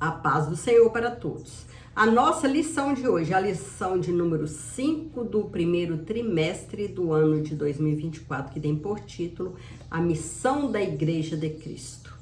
A paz do Senhor para todos. A nossa lição de hoje, a lição de número 5 do primeiro trimestre do ano de 2024, que tem por título A Missão da Igreja de Cristo.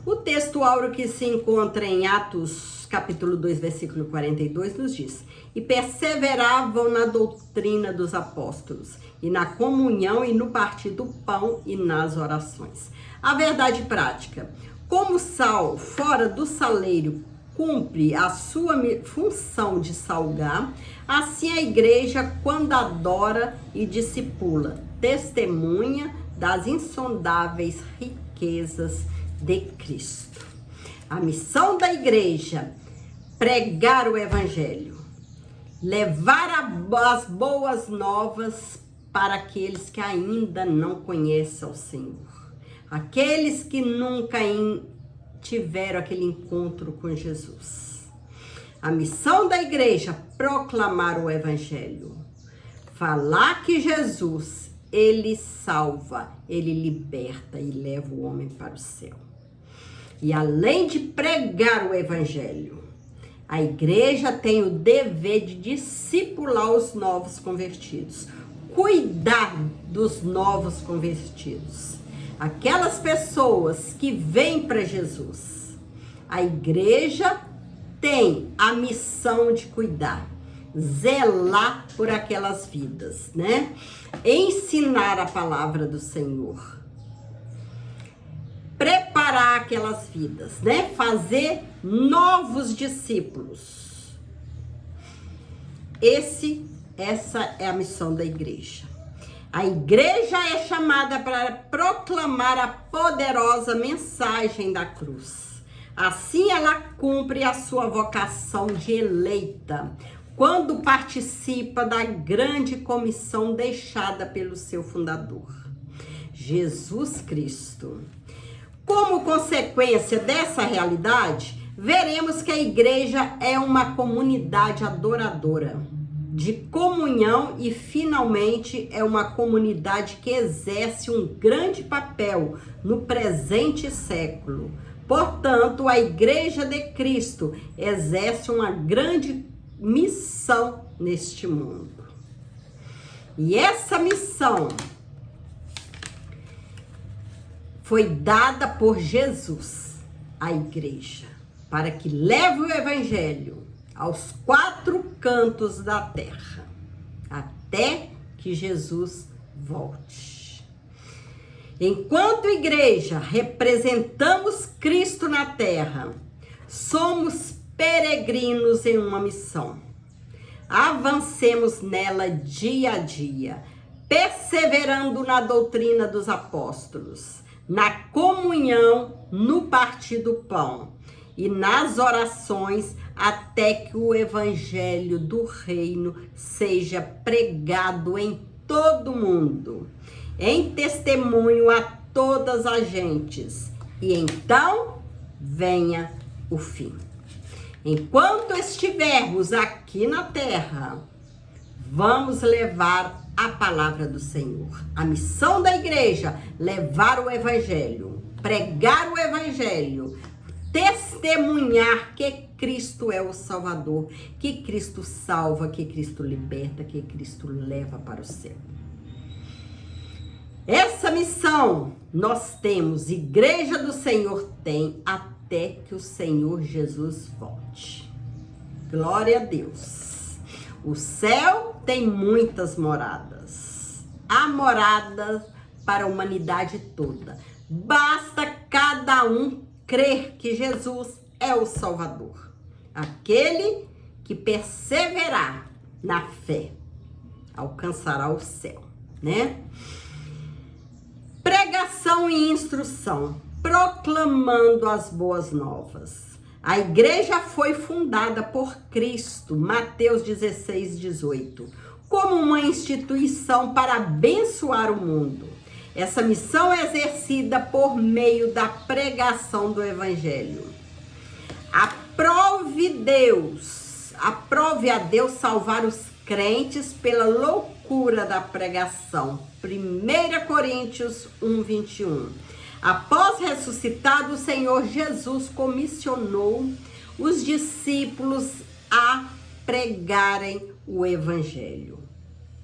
O texto áureo que se encontra em Atos, capítulo 2, versículo 42, nos diz: E perseveravam na doutrina dos apóstolos, e na comunhão, e no partir do pão, e nas orações. A verdade prática: como o sal fora do saleiro cumpre a sua função de salgar, assim a igreja, quando adora e discipula, testemunha das insondáveis riquezas de Cristo. A missão da igreja: pregar o evangelho, levar as boas novas para aqueles que ainda não conhecem o Senhor, aqueles que nunca tiveram aquele encontro com Jesus. A missão da igreja: proclamar o evangelho, falar que Jesus, ele salva, ele liberta e leva o homem para o céu. E além de pregar o evangelho, a igreja tem o dever de discipular os novos convertidos, cuidar dos novos convertidos, aquelas pessoas que vêm para Jesus. A igreja tem a missão de cuidar, zelar por aquelas vidas, né? Ensinar a palavra do Senhor, preparar aquelas vidas, né? Fazer novos discípulos. Essa é a missão da igreja. A igreja é chamada para proclamar a poderosa mensagem da cruz. Assim ela cumpre a sua vocação de eleita, quando participa da grande comissão deixada pelo seu fundador, Jesus Cristo. Como consequência dessa realidade, veremos que a igreja é uma comunidade adoradora, de comunhão, e finalmente é uma comunidade que exerce um grande papel no presente século. Portanto, a Igreja de Cristo exerce uma grande missão neste mundo. E essa missão foi dada por Jesus à igreja, para que leve o evangelho aos quatro cantos da terra, até que Jesus volte. Enquanto igreja, representamos Cristo na terra, somos peregrinos em uma missão. Avancemos nela dia a dia, perseverando na doutrina dos apóstolos, na comunhão, no partir do pão e nas orações, até que o evangelho do reino seja pregado em todo mundo, em testemunho a todas as gentes, e então venha o fim. Enquanto estivermos aqui na terra, vamos levar a palavra do Senhor. A missão da igreja: levar o evangelho, pregar o evangelho, testemunhar que Cristo é o Salvador, que Cristo salva, que Cristo liberta, que Cristo leva para o céu. Essa missão nós temos, Igreja do Senhor tem, até que o Senhor Jesus volte. Glória a Deus. O céu tem muitas moradas. Há moradas para a humanidade toda. Basta cada um crer que Jesus é o Salvador. Aquele que perseverar na fé alcançará o céu, né? Pregação e instrução, proclamando as boas novas. A igreja foi fundada por Cristo, Mateus 16, 18, como uma instituição para abençoar o mundo. Essa missão é exercida por meio da pregação do evangelho. Aprove a Deus salvar os crentes pela loucura da pregação. 1 Coríntios 1, 21. Após ressuscitado, o Senhor Jesus comissionou os discípulos a pregarem o evangelho.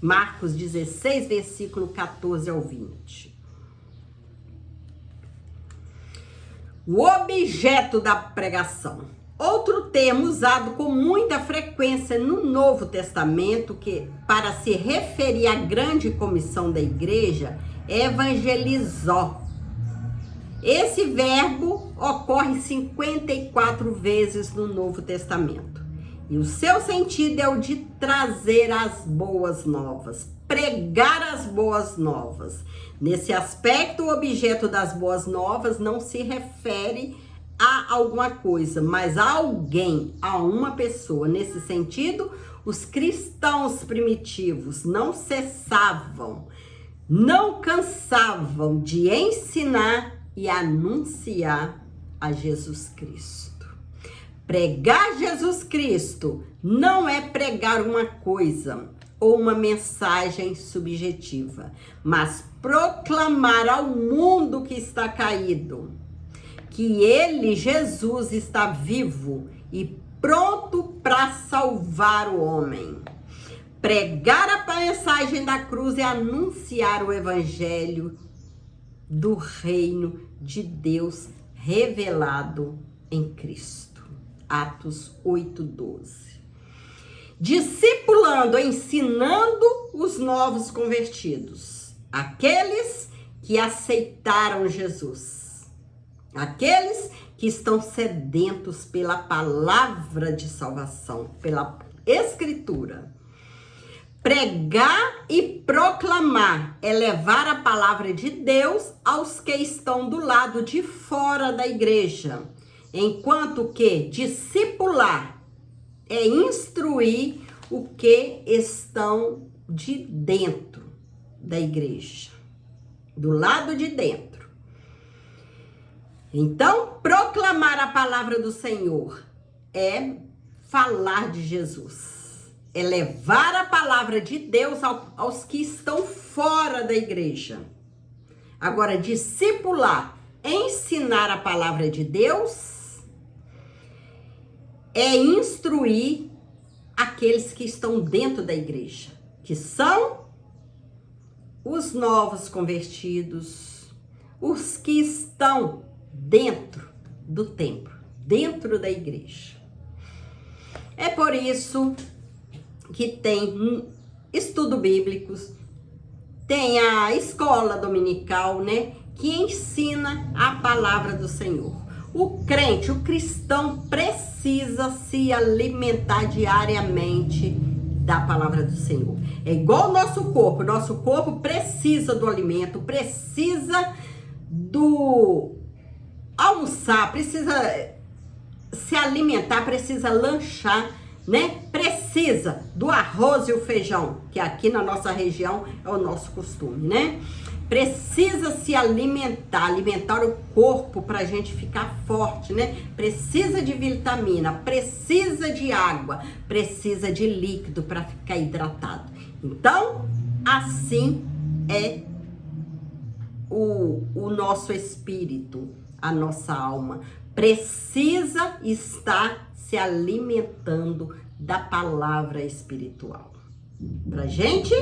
Marcos 16, versículo 14 ao 20. O objeto da pregação. Outro termo usado com muita frequência no Novo Testamento, que para se referir à grande comissão da igreja, é evangelizó. Esse verbo ocorre 54 vezes no Novo Testamento. E o seu sentido é o de trazer as boas novas, pregar as boas novas. Nesse aspecto, o objeto das boas novas não se refere a alguma coisa, mas a alguém, a uma pessoa. Nesse sentido, os cristãos primitivos não cessavam, não cansavam de ensinar e anunciar a Jesus Cristo. Pregar Jesus Cristo não é pregar uma coisa ou uma mensagem subjetiva, mas proclamar ao mundo que está caído que ele, Jesus, está vivo e pronto para salvar o homem. Pregar a mensagem da cruz é anunciar o evangelho do reino de Deus revelado em Cristo. Atos 8:12. Discipulando, ensinando os novos convertidos, aqueles que aceitaram Jesus, aqueles que estão sedentos pela palavra de salvação, pela Escritura. Pregar e proclamar é levar a palavra de Deus aos que estão do lado de fora da igreja, enquanto que discipular é instruir o que estão de dentro da igreja, do lado de dentro. Então, proclamar a palavra do Senhor é falar de Jesus, é levar a palavra de Deus aos que estão fora da igreja. Agora, discipular, ensinar a palavra de Deus, é instruir aqueles que estão dentro da igreja, que são os novos convertidos, os que estão dentro do templo, dentro da igreja. É por isso que tem estudo bíblicos, tem a escola dominical, né, que ensina a palavra do Senhor. O crente, o cristão precisa se alimentar diariamente da palavra do Senhor. É igual o nosso corpo precisa do alimento, precisa do almoçar, precisa se alimentar, precisa lanchar, né? Precisa do arroz e o feijão, que aqui na nossa região é o nosso costume, né? Precisa se alimentar o corpo para a gente ficar forte, né? Precisa de vitamina, precisa de água, precisa de líquido para ficar hidratado. Então, assim é o nosso espírito, a nossa alma. Precisa estar se alimentando da palavra espiritual. Pra gente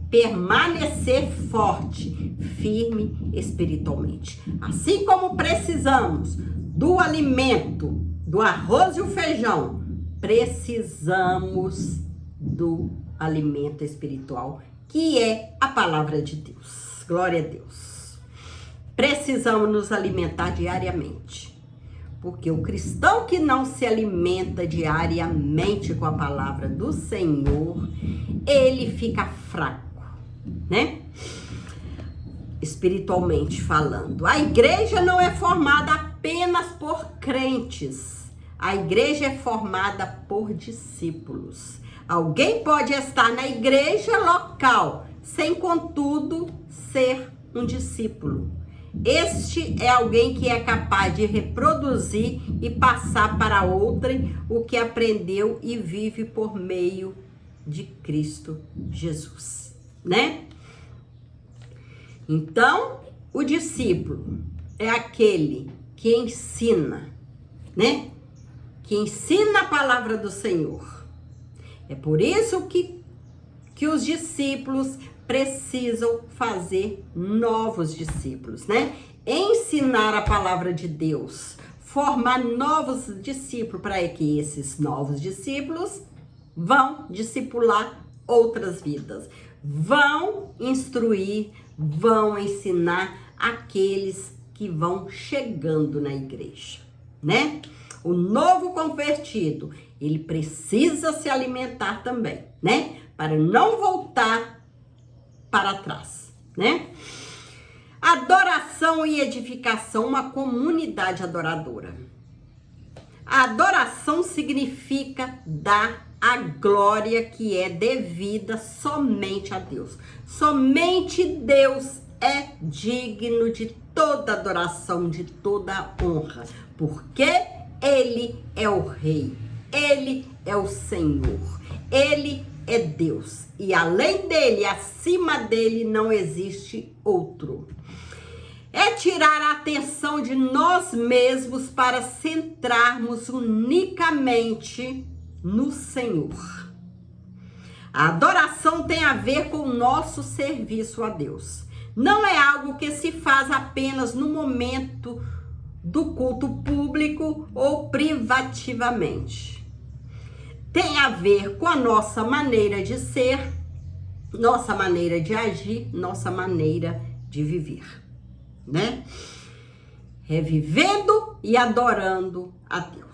permanecer forte, firme espiritualmente. Assim como precisamos do alimento, do arroz e o feijão, precisamos do alimento espiritual, que é a palavra de Deus. Glória a Deus. Precisamos nos alimentar diariamente. Porque o cristão que não se alimenta diariamente com a palavra do Senhor, ele fica fraco, né? Espiritualmente falando. A igreja não é formada apenas por crentes. A igreja é formada por discípulos. Alguém pode estar na igreja local, sem contudo ser um discípulo. Este é alguém que é capaz de reproduzir e passar para outrem o que aprendeu e vive por meio de Cristo Jesus, né? Então, o discípulo é aquele que ensina, né? que ensina a palavra do Senhor. É por isso que os discípulos precisam fazer novos discípulos, né? Ensinar a palavra de Deus, formar novos discípulos, para que esses novos discípulos vão discipular outras vidas, vão instruir, vão ensinar aqueles que vão chegando na igreja, né? O novo convertido, ele precisa se alimentar também, né? Para não voltar para trás, né? Adoração e edificação, uma comunidade adoradora. A adoração significa dar a glória que é devida somente a Deus. Somente Deus é digno de toda adoração, de toda honra, porque Ele é o Rei, Ele é o Senhor, Ele é Deus. E além dele, acima dele, não existe outro. É tirar a atenção de nós mesmos para centrarmos unicamente no Senhor. A adoração tem a ver com o nosso serviço a Deus. Não é algo que se faz apenas no momento do culto público ou privativamente. Tem a ver com a nossa maneira de ser, nossa maneira de agir, nossa maneira de viver, né? Revivendo e adorando a Deus.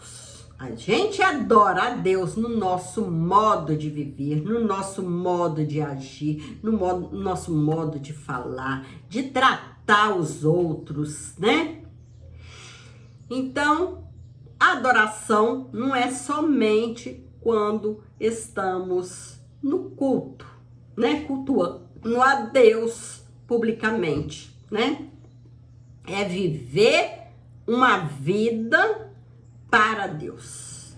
A gente adora a Deus no nosso modo de viver, no nosso modo de agir, no nosso modo de falar, de tratar os outros, né? Então, a adoração não é somente quando estamos no culto, né? Cultuando a Deus publicamente, né? É viver uma vida para Deus.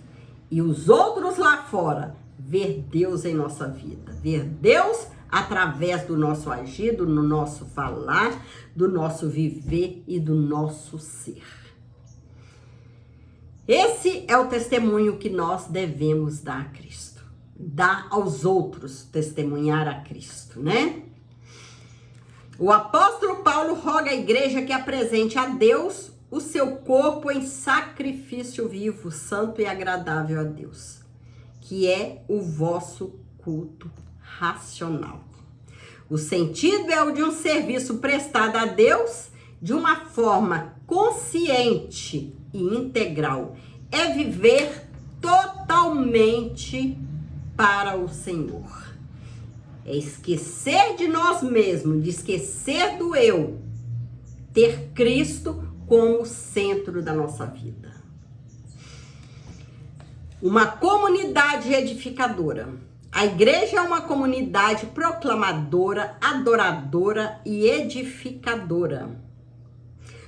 E os outros lá fora, ver Deus em nossa vida. Ver Deus através do nosso agir, do nosso falar, do nosso viver e do nosso ser. Esse é o testemunho que nós devemos dar a Cristo. Dar aos outros, testemunhar a Cristo, né? O apóstolo Paulo roga à igreja que apresente a Deus o seu corpo em sacrifício vivo, santo e agradável a Deus, que é o vosso culto racional. O sentido é o de um serviço prestado a Deus de uma forma consciente e integral. É viver totalmente para o Senhor. É esquecer de nós mesmos, de esquecer do eu, ter Cristo como centro da nossa vida. Uma comunidade edificadora. A igreja é uma comunidade proclamadora, adoradora e edificadora.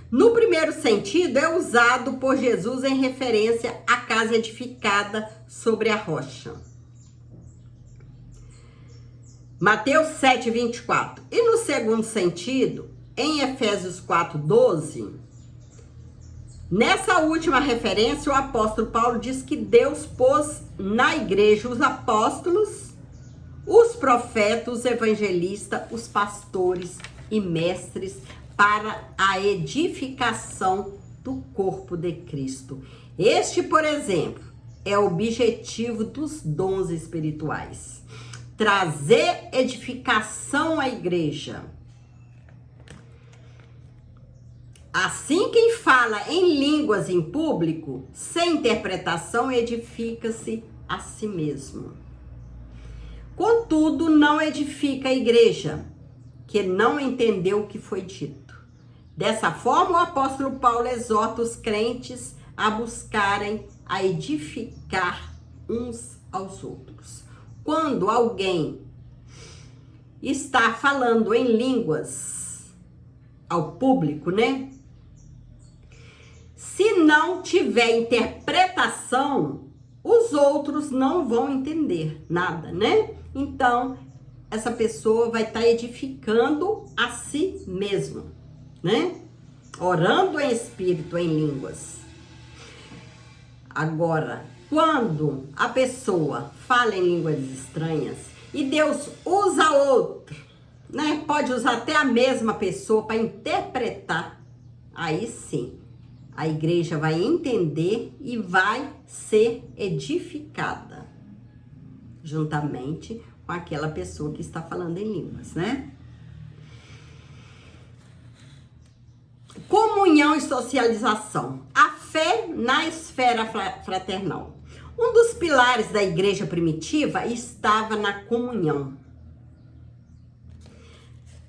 No primeiro sentido, é usado por Jesus em referência à casa edificada sobre a rocha. Mateus 7, 24. E no segundo sentido, em Efésios 4, 12, nessa última referência, o apóstolo Paulo diz que Deus pôs na igreja os apóstolos, os profetas, os evangelistas, os pastores e mestres para a edificação do corpo de Cristo. Este, por exemplo, é o objetivo dos dons espirituais. Trazer edificação à igreja. Assim, quem fala em línguas em público, sem interpretação, edifica-se a si mesmo. Contudo, não edifica a igreja, que não entendeu o que foi dito. Dessa forma, o apóstolo Paulo exorta os crentes a buscarem a edificar uns aos outros. Quando alguém está falando em línguas ao público, né? Se não tiver interpretação, os outros não vão entender nada, né? Então, essa pessoa vai estar edificando a si mesmo, né? Orando em espírito, em línguas. Agora, quando a pessoa fala em línguas estranhas e Deus usa outro, né? Pode usar até a mesma pessoa para interpretar, aí sim, a igreja vai entender e vai ser edificada, juntamente com aquela pessoa que está falando em línguas, né? Comunhão e socialização. A fé na esfera fraternal. Um dos pilares da igreja primitiva estava na comunhão.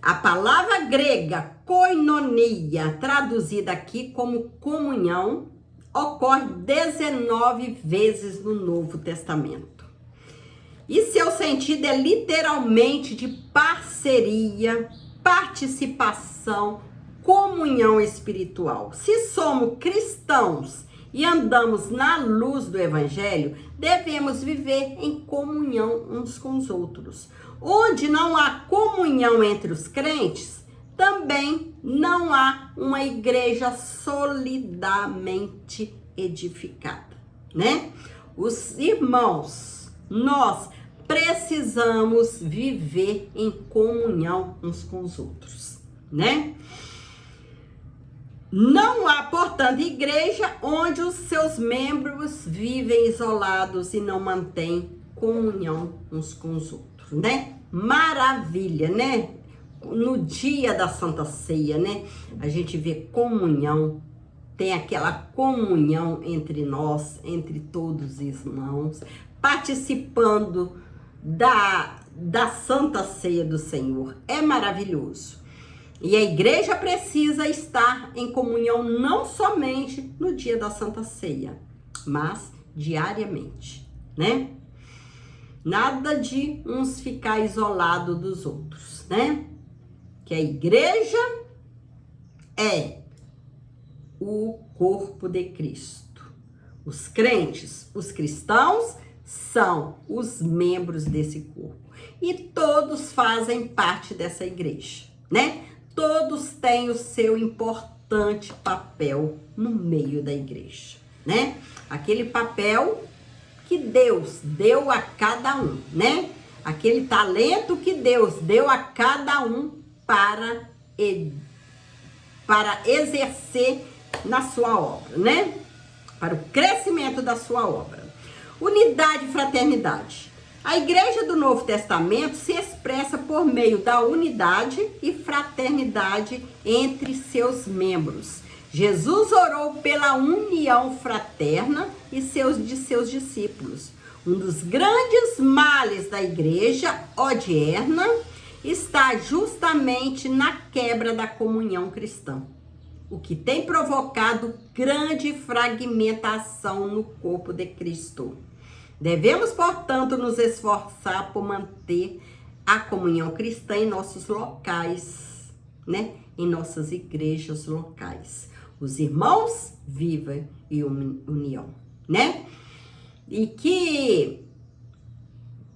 A palavra grega koinonia, traduzida aqui como comunhão, ocorre 19 vezes no Novo Testamento. E seu sentido é literalmente de parceria, participação, comunhão espiritual. Se somos cristãos e andamos na luz do Evangelho, devemos viver em comunhão uns com os outros. Onde não há comunhão entre os crentes, também não há uma igreja solidamente edificada, né? Os irmãos, nós precisamos viver em comunhão uns com os outros, né? Não há, portanto, igreja onde os seus membros vivem isolados e não mantêm comunhão uns com os outros, né? Maravilha, né? No dia da Santa Ceia, né? A gente vê comunhão, tem aquela comunhão entre nós, entre todos os irmãos, participando da Santa Ceia do Senhor. É maravilhoso. E a igreja precisa estar em comunhão não somente no dia da Santa Ceia, mas diariamente, né? Nada de uns ficar isolado dos outros, né? Que a igreja é o corpo de Cristo. Os crentes, os cristãos, são os membros desse corpo. E todos fazem parte dessa igreja, né? Todos têm o seu importante papel no meio da igreja, né? Aquele papel que Deus deu a cada um, né? Aquele talento que Deus deu a cada um para exercer na sua obra, né? Para o crescimento da sua obra. Unidade e fraternidade. A igreja do Novo Testamento se expressa por meio da unidade e fraternidade entre seus membros. Jesus orou pela união fraterna de seus discípulos. Um dos grandes males da igreja odierna está justamente na quebra da comunhão cristã, o que tem provocado grande fragmentação no corpo de Cristo. Devemos, portanto, nos esforçar por manter a comunhão cristã em nossos locais, né? Em nossas igrejas locais. Os irmãos vivem em união, né? E que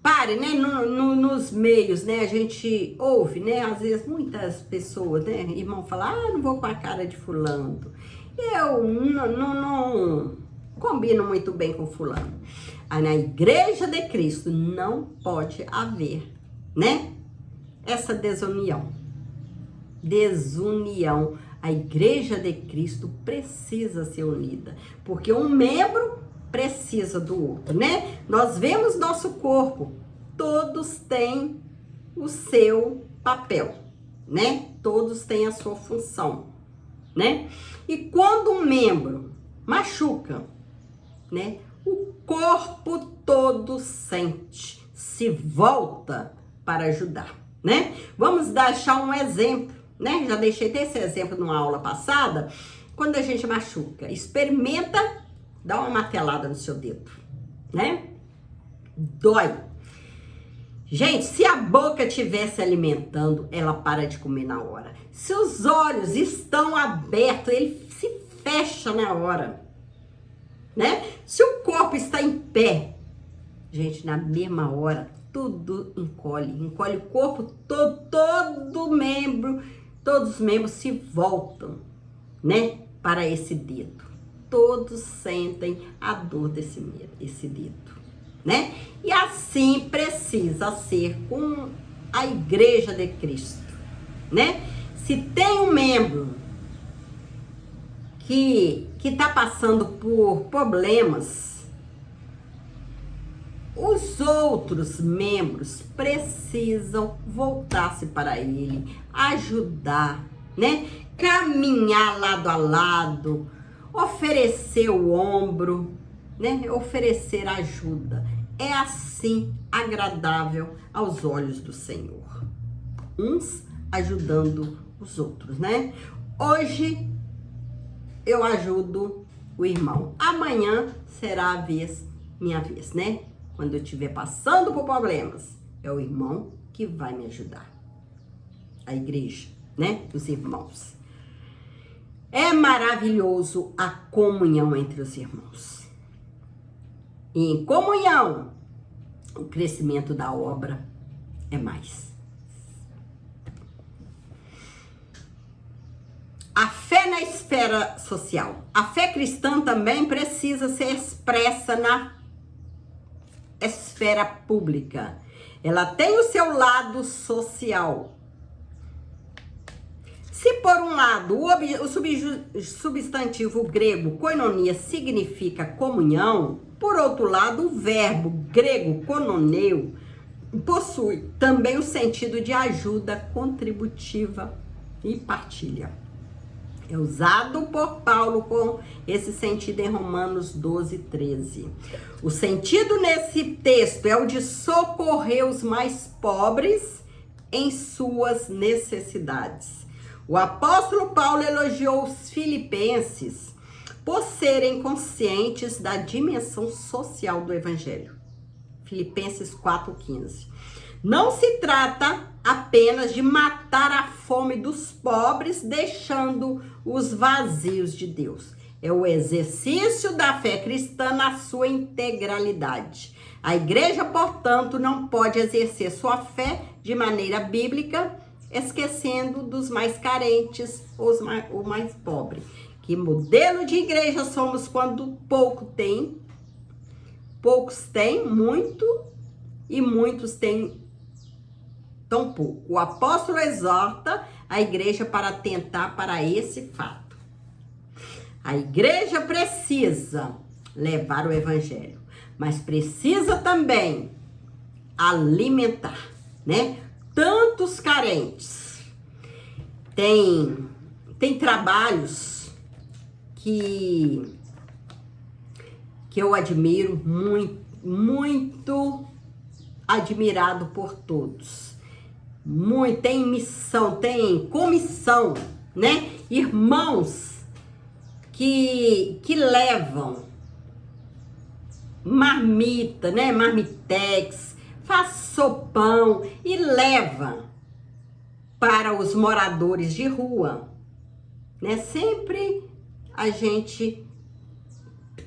pare, né? Nos meios, né? A gente ouve, né? Às vezes muitas pessoas, né? Irmão fala, não vou com a cara de fulano. Eu não combino muito bem com fulano. Aí na igreja de Cristo não pode haver, né? Essa desunião. Desunião. A igreja de Cristo precisa ser unida, porque um membro precisa do outro, né? Nós vemos nosso corpo, todos têm o seu papel, né? Todos têm a sua função, né? E quando um membro machuca, né? O corpo todo sente, se volta para ajudar, né? Vamos deixar um exemplo, né? Já deixei esse exemplo numa aula passada. Quando a gente machuca, experimenta dar uma martelada no seu dedo, né? Dói. Gente, se a boca estiver se alimentando, ela para de comer na hora. Se os olhos estão abertos, ele se fecha na hora, né? Se o corpo está em pé, gente, na mesma hora, tudo encolhe o corpo todo, todos os membros se voltam, né, para esse dedo. todos sentem a dor desse dedo, né? E assim precisa ser com a Igreja de Cristo, né? Se tem um membro que está passando por problemas, os outros membros precisam voltar-se para ele, ajudar, né? Caminhar lado a lado, oferecer o ombro, né? Oferecer ajuda. É assim agradável aos olhos do Senhor. Uns ajudando os outros, né? Hoje eu ajudo o irmão. Amanhã será minha vez, né? Quando eu estiver passando por problemas, é o irmão que vai me ajudar. A igreja, né? Os irmãos. É maravilhoso a comunhão entre os irmãos. E em comunhão, o crescimento da obra é mais. A fé na esfera social. A fé cristã também precisa ser expressa na esfera pública. Ela tem o seu lado social. Se por um lado o substantivo grego koinonia significa comunhão, por outro lado o verbo grego kononeo possui também o sentido de ajuda contributiva e partilha. É usado por Paulo com esse sentido em Romanos 12, 13. O sentido nesse texto é o de socorrer os mais pobres em suas necessidades. O apóstolo Paulo elogiou os filipenses por serem conscientes da dimensão social do evangelho. Filipenses 4,15. Não se trata apenas de matar a fome dos pobres, deixando os vazios de Deus. É o exercício da fé cristã na sua integralidade. A igreja, portanto, não pode exercer sua fé de maneira bíblica, esquecendo dos mais carentes ou o mais pobre. Que modelo de igreja somos quando poucos têm muito e muitos têm tão pouco. O apóstolo exorta a igreja para atentar para esse fato. A igreja precisa levar o evangelho, mas precisa também alimentar, né? Tantos carentes. Tem trabalhos que eu admiro muito admirado por todos. Tem missão, tem comissão, né? Irmãos que levam marmita, né? Marmitex, faz sopão e leva para os moradores de rua, né? Sempre a gente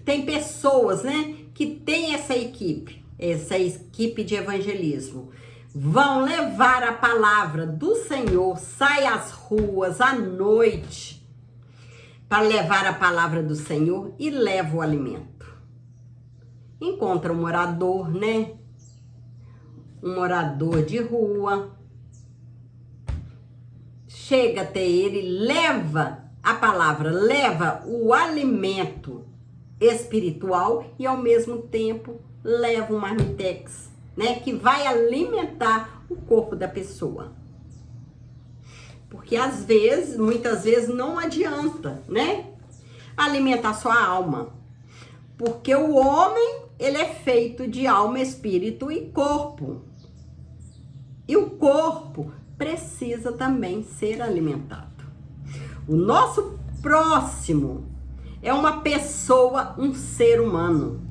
tem pessoas, né? Que tem essa equipe de evangelismo. Vão levar a palavra do Senhor, sai às ruas à noite para levar a palavra do Senhor e leva o alimento. Encontra um morador, né? Um morador de rua, chega até ele, leva a palavra, leva o alimento espiritual e ao mesmo tempo leva um marmitex, né, que vai alimentar o corpo da pessoa. Porque muitas vezes não adianta, né, alimentar sua alma. Porque o homem, ele é feito de alma, espírito e corpo. E o corpo precisa também ser alimentado. O nosso próximo é uma pessoa, um ser humano,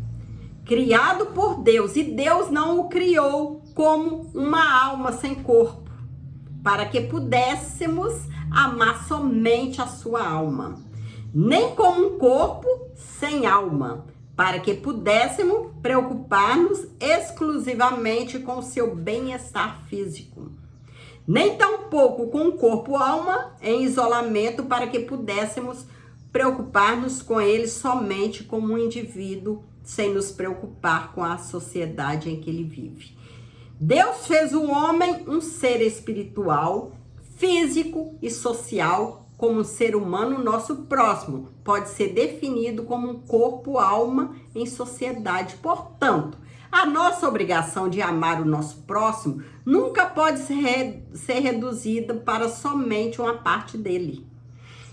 criado por Deus. E Deus não o criou como uma alma sem corpo, para que pudéssemos amar somente a sua alma. Nem como um corpo sem alma, para que pudéssemos preocupar-nos exclusivamente com o seu bem-estar físico. Nem tampouco com o corpo-alma em isolamento, para que pudéssemos preocupar-nos com ele somente como um indivíduo, sem nos preocupar com a sociedade em que ele vive. Deus fez o homem um ser espiritual, físico e social, como um ser humano nosso próximo. Pode ser definido como um corpo-alma em sociedade. Portanto, a nossa obrigação de amar o nosso próximo nunca pode ser reduzida para somente uma parte dele.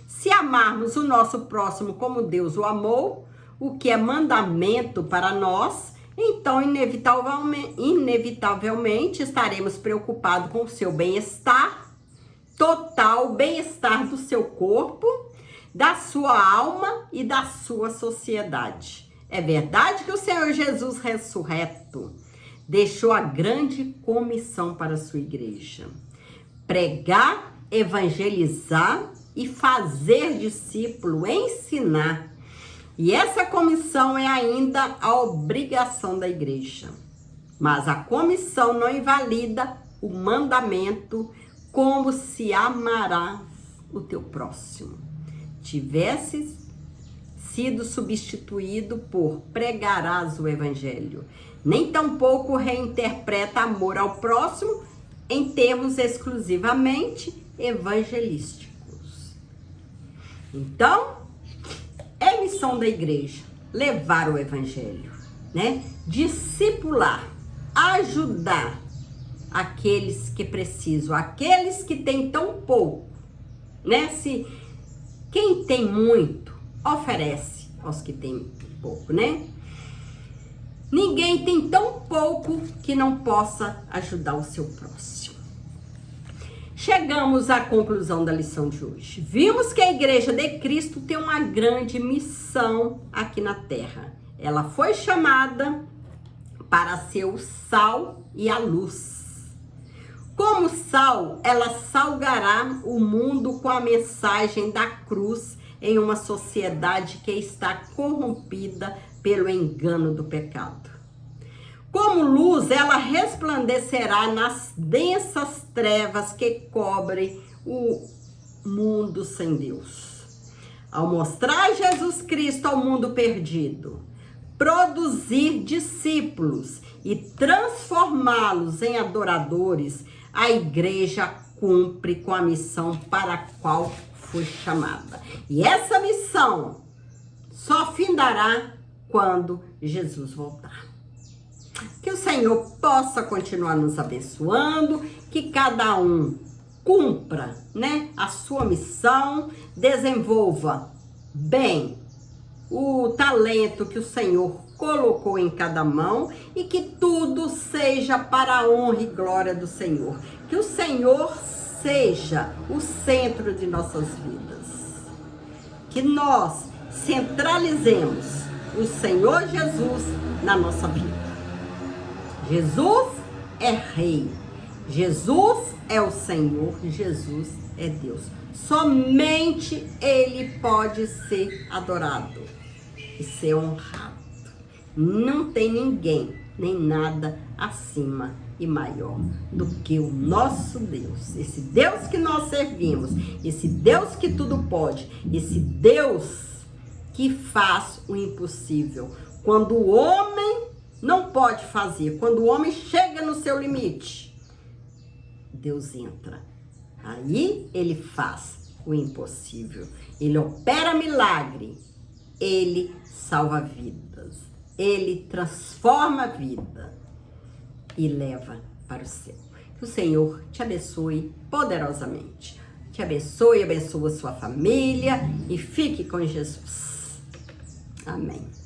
Se amarmos o nosso próximo como Deus o amou, o que é mandamento para nós, então inevitavelmente estaremos preocupados com o seu bem-estar total, bem-estar do seu corpo, da sua alma e da sua sociedade. É verdade que o Senhor Jesus ressurreto deixou a grande comissão para a sua igreja: pregar, evangelizar e fazer discípulo, ensinar. E essa comissão é ainda a obrigação da igreja. Mas a comissão não invalida o mandamento: como se amarás o teu próximo. Tivesses sido substituído por pregarás o evangelho. Nem tampouco reinterpreta amor ao próximo em termos exclusivamente evangelísticos. Então, é missão da igreja levar o evangelho, né? Discipular, ajudar aqueles que precisam, aqueles que têm tão pouco, né? Se quem tem muito oferece aos que têm pouco, né? Ninguém tem tão pouco que não possa ajudar o seu próximo. Chegamos à conclusão da lição de hoje. Vimos que a Igreja de Cristo tem uma grande missão aqui na Terra. Ela foi chamada para ser o sal e a luz. Como sal, ela salgará o mundo com a mensagem da cruz em uma sociedade que está corrompida pelo engano do pecado. Como luz, ela resplandecerá nas densas trevas que cobrem o mundo sem Deus. Ao mostrar Jesus Cristo ao mundo perdido, produzir discípulos e transformá-los em adoradores, a igreja cumpre com a missão para a qual foi chamada. E essa missão só findará quando Jesus voltar. Que o Senhor possa continuar nos abençoando, que cada um cumpra, né, a sua missão, desenvolva bem o talento que o Senhor colocou em cada mão e que tudo seja para a honra e glória do Senhor. Que o Senhor seja o centro de nossas vidas. Que nós centralizemos o Senhor Jesus na nossa vida. Jesus é Rei. Jesus é o Senhor. Jesus é Deus. Somente Ele pode ser adorado e ser honrado. Não tem ninguém, nem nada acima e maior do que o nosso Deus. Esse Deus que nós servimos, esse Deus que tudo pode, esse Deus que faz o impossível. Quando o homem não pode fazer, quando o homem chega no seu limite, Deus entra. Aí ele faz o impossível. Ele opera milagre. Ele salva vidas. Ele transforma a vida e leva para o céu. Que o Senhor te abençoe poderosamente. Te abençoe, abençoe a sua família e fique com Jesus. Amém.